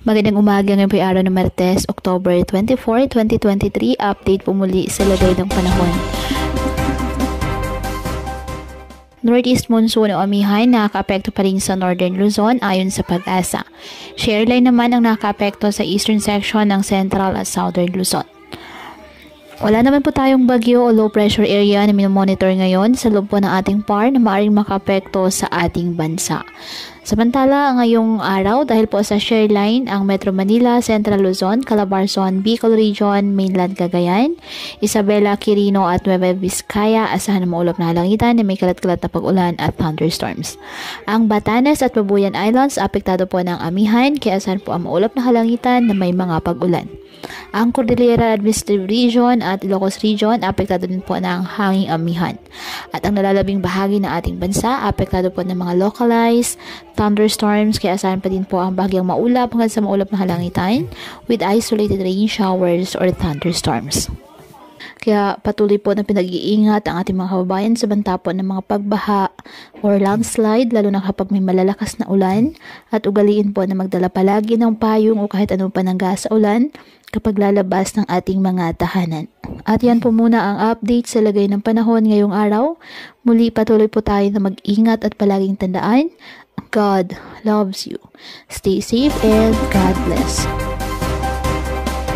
Magandang umaga, ngayon po ay araw ng Martes, October 24, 2023. Update po muli sa lagay ng panahon. Northeast monsoon o amihan nakaka-apekto pa rin sa Northern Luzon ayon sa Pag-asa. Shear line naman ang nakaka-apekto sa eastern section ng Central at Southern Luzon. Wala naman po tayong bagyo o low pressure area na minomonitor ngayon sa loob po ng ating PAR na maaaring maka-apekto sa ating bansa. Samantala, ngayong araw, dahil po sa shear line, ang Metro Manila, Central Luzon, Calabarzon, Bicol Region, Mainland Cagayan, Isabela, Quirino at Nueva Vizcaya, asahan na maulap na halangitan na may kalat-kalat na pag-ulan at thunderstorms. Ang Batanes at Babuyan Islands, apektado po ng amihan, kaya asahan po ang maulap na halangitan na may mga pag-ulan. Ang Cordillera Administrative Region at Ilocos Region, apektado din po ng hanging amihan. At ang nalalabing bahagi ng ating bansa, apektado po ng mga localized thunderstorms, kaya asahan pa din po ang bahagyang maulap hanggang sa maulap na halangitan with isolated rain showers or thunderstorms. Kaya patuloy po na pinag-iingat ang ating mga kababayan sa banta po ng mga pagbaha or landslide, lalo na kapag may malalakas na ulan, at ugaliin po na magdala palagi ng payong o kahit anong panangga sa ulan kapag lalabas ng ating mga tahanan. At yan po muna ang update sa lagay ng panahon ngayong araw. Muli patuloy po tayo na mag-ingat at palaging tandaan, God loves you. Stay safe and God bless.